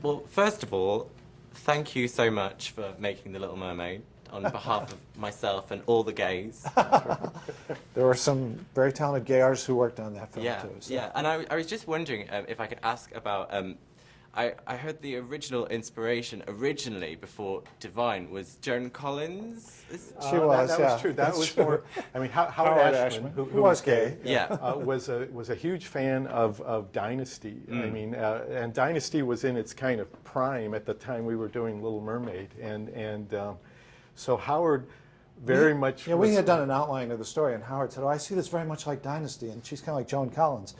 Well, first of all, thank you so much for making The Little Mermaid on behalf of myself and all the gays. There were some very talented gay artists who worked on that film Yeah, too. So. yeah. And I was just wondering if I could ask about. I heard the original inspiration originally before Divine was Joan Collins. She was. That yeah. was true. That That's was true. more. I mean, Howard Ashman, who was gay. Yeah. was a huge fan of Dynasty. I mean, and Dynasty was in its kind of prime at the time we were doing Little Mermaid, and so Howard very much. Yeah, we had done an outline of the story, and Howard said, "Oh, I see this very much like Dynasty," and she's kind of like Joan Collins.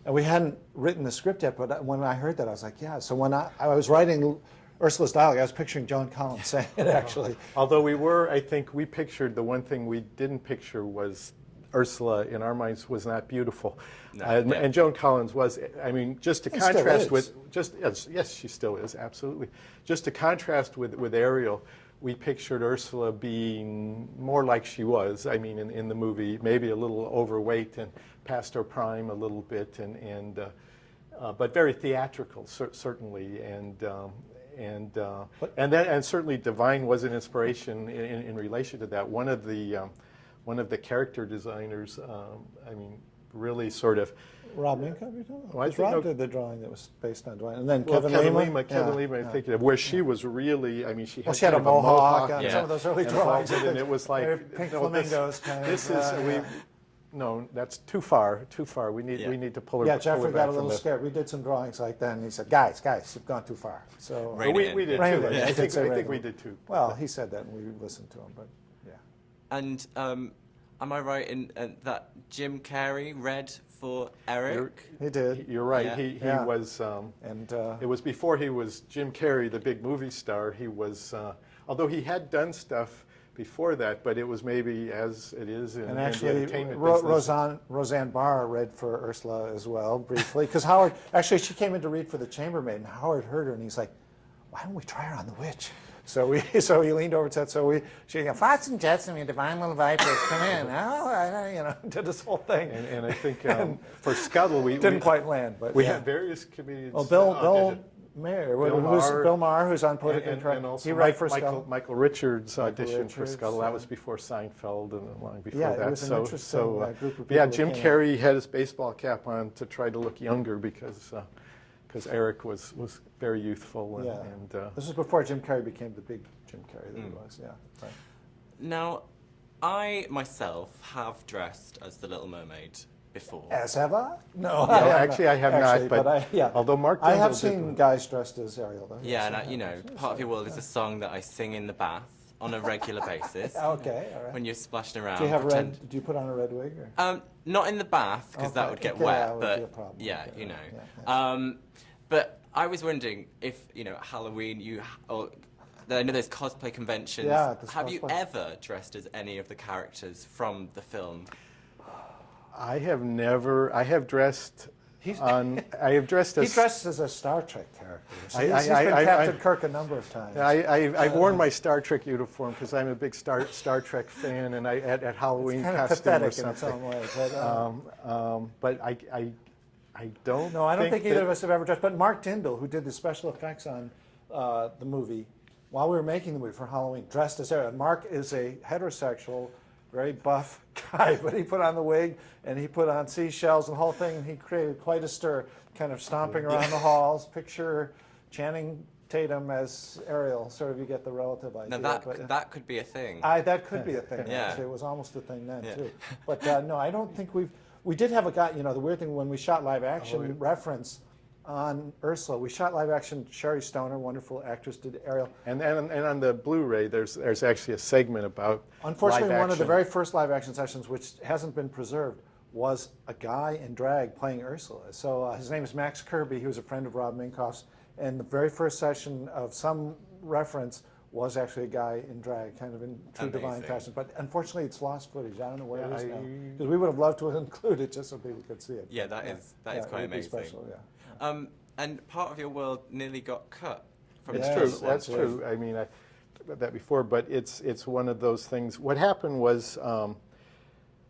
And we hadn't written the script yet, but when I heard that, I was like, yeah. So when I was writing Ursula's dialogue, I was picturing Joan Collins saying it, actually. Although I think we pictured, the one thing we didn't picture was Ursula, in our minds, was not beautiful. No, and Joan Collins was, I mean, just to And still contrast is. with, yes, she still is, absolutely. Just to contrast with Ariel, we pictured Ursula being more like she was, I mean, in the movie, maybe a little overweight and past her prime a little bit, but very theatrical, certainly, and certainly Divine was an inspiration in relation to that. One of the character designers, I mean, really sort of. Rob Minkoff, you're talking about? Well, I 'Cause think Rob did the drawing that was based on Dwight. And then Kevin Lima. Kevin Lima, I'm thinking of, where she was really, I mean, she had, Well, she had a kind of mohawk on Yeah. some of those early and drawings. and it was Very like, pink no, flamingos kind of. this is, no, that's too far. We need to pull her Yeah, pull Jeffrey her got back a little from scared. We did some drawings like that, and he said, guys, you've gone too far. So Right. We did Rained too. it. I I did think say I think rained we it. did too. Well, he said that, and we listened to him, but yeah. And am I right in that Jim Carrey read for Eric? He did. You're right. Yeah. He Yeah. was. And It was before he was Jim Carrey, the big movie star. He was, although he had done stuff before that, but it was maybe as it is in, And in the actually, entertainment business. Roseanne Barr read for Ursula as well, briefly. Because Howard, actually, she came in to read for the chambermaid, and Howard heard her, and he's like, why don't we try her on the witch? So he leaned over and said, she goes, Flots and Jets and your divine little vipers, come in. Did this whole thing. And I think for Scuttle, we Didn't quite land, but we yeah. had various comedians. Well, Bill did it. Maher, Bill Maher. Bill Maher, who's on Politically and Incorrect. also He read for Michael, Scuttle. Michael Richards auditioned for Richards, Scuttle. That was before Seinfeld and long before Yeah, it that. was an so, interesting, so group of yeah, people Jim that came Carrey had his baseball cap on to try to look younger because Eric was very youthful. Yeah. And This was before Jim Carrey became the big Jim Carrey that he was, yeah. Right. Now, I myself have dressed as the Little Mermaid before. As have I? No, No, actually, I have not, but yeah. although Mark I have Dindal did seen one. guys dressed as Ariel, though. Yeah, Yes, and Part of Your World is a song that I sing in the bath on a regular basis. Okay, all right. When you're splashing around. Do you have pretend- red? Do you put on a red wig? Or? Not in the bath because that Okay, would get okay, wet. that would but be a problem. yeah, Okay, you know. yeah. But I was wondering if Halloween I know there's cosplay conventions. Yeah, there's Have you cosplay. ever dressed as any of the characters from the film? I have never. I have dressed. I have dressed as. He dressed as a Star Trek character. So I- he's I- been I- Captain I- Kirk a number of times. I've worn my Star Trek uniform because I'm a big Star Trek fan, and at Halloween It's kind of costume or pathetic in its something. own way. But I don't. No, I don't think either that- of us have ever dressed. But Mark Dindal, who did the special effects on the movie, while we were making the movie for Halloween, dressed as Ariel. And Mark is a heterosexual, very buff guy, but he put on the wig and he put on seashells and the whole thing. And he created quite a stir, kind of stomping around the halls. Picture Channing Tatum as Ariel. Sort of, you get the relative idea. Now but, that could be a thing. that could be a thing. Yeah. Actually, it was almost a thing then Yeah. too. But no, I don't think we did have a guy. The weird thing when we shot live action reference on Ursula, we shot live action. Sherry Stoner, wonderful actress, did Ariel. And on the Blu-ray, there's actually a segment about. Unfortunately, live one of the action. very first live action sessions, which hasn't been preserved, was a guy in drag playing Ursula. So his name is Max Kirby. He was a friend of Rob Minkoff's. And the very first session of some reference was actually a guy in drag, kind of in true Divine Amazing. fashion. But unfortunately, it's lost footage. I don't know where it is Yeah, now. Because we would have loved to include it just so people could see it. Yeah, that is Yeah, quite it would be amazing. special, yeah. And Part of Your World nearly got cut from It's the true. film. That's true. I mean, I read that before, but it's one of those things. What happened was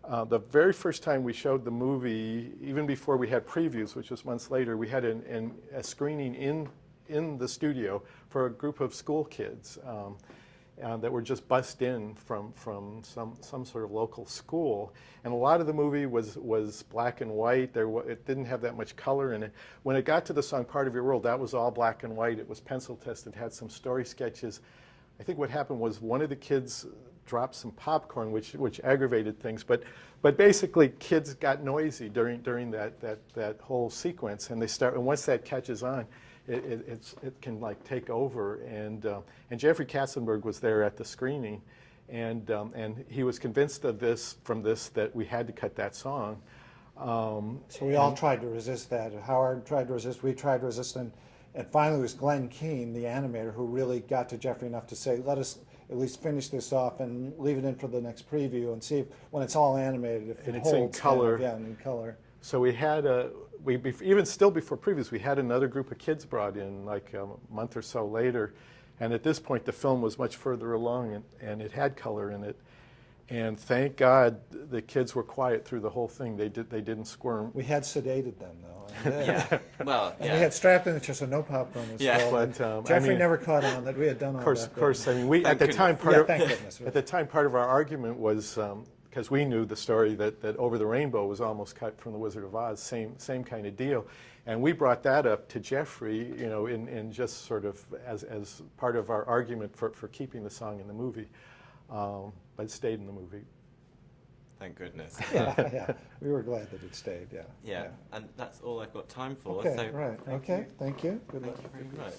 the very first time we showed the movie, even before we had previews, which was months later, we had a screening in the studio for a group of school kids that were just bussed in from some sort of local school. And a lot of the movie was black and white. It didn't have that much color in it. When it got to the song Part of Your World, that was all black and white. It was pencil tested, had some story sketches. I think what happened was one of the kids dropped some popcorn, which aggravated things. But basically, kids got noisy during that whole sequence, and once that catches on, it can like take over. And Jeffrey Katzenberg was there at the screening, and he was convinced of from this that we had to cut that song. So we all tried to resist that. Howard tried to resist, we tried to resist, and finally it was Glenn Keane, the animator, who really got to Jeffrey enough to say, let us at least finish this off and leave it in for the next preview and see if, when it's all animated, if and it it's holds in color. Kind of, in color. So we had even still before previews, we had another group of kids brought in like a month or so later, and at this point the film was much further along, and it had color in it. And thank God the kids were quiet through the whole thing. They didn't squirm. We had sedated them though. Yeah. Well, And yeah. we had strapped in the chair so no popcorn was Yeah. spilled. But, Jeffrey I mean, never caught on that we had done all that. Of course. I mean, we Thank at the time goodness. Thank goodness. at the time part of our argument was because we knew the story that Over the Rainbow was almost cut from The Wizard of Oz, same kind of deal, and we brought that up to Jeffrey, in just sort of as part of our argument for keeping the song in the movie, but it stayed in the movie. Thank goodness. Yeah, we were glad that it stayed. Yeah. Yeah, and that's all I've got time for. Okay. So Right. thank Okay. you. Thank you. Good Thank luck. you very much.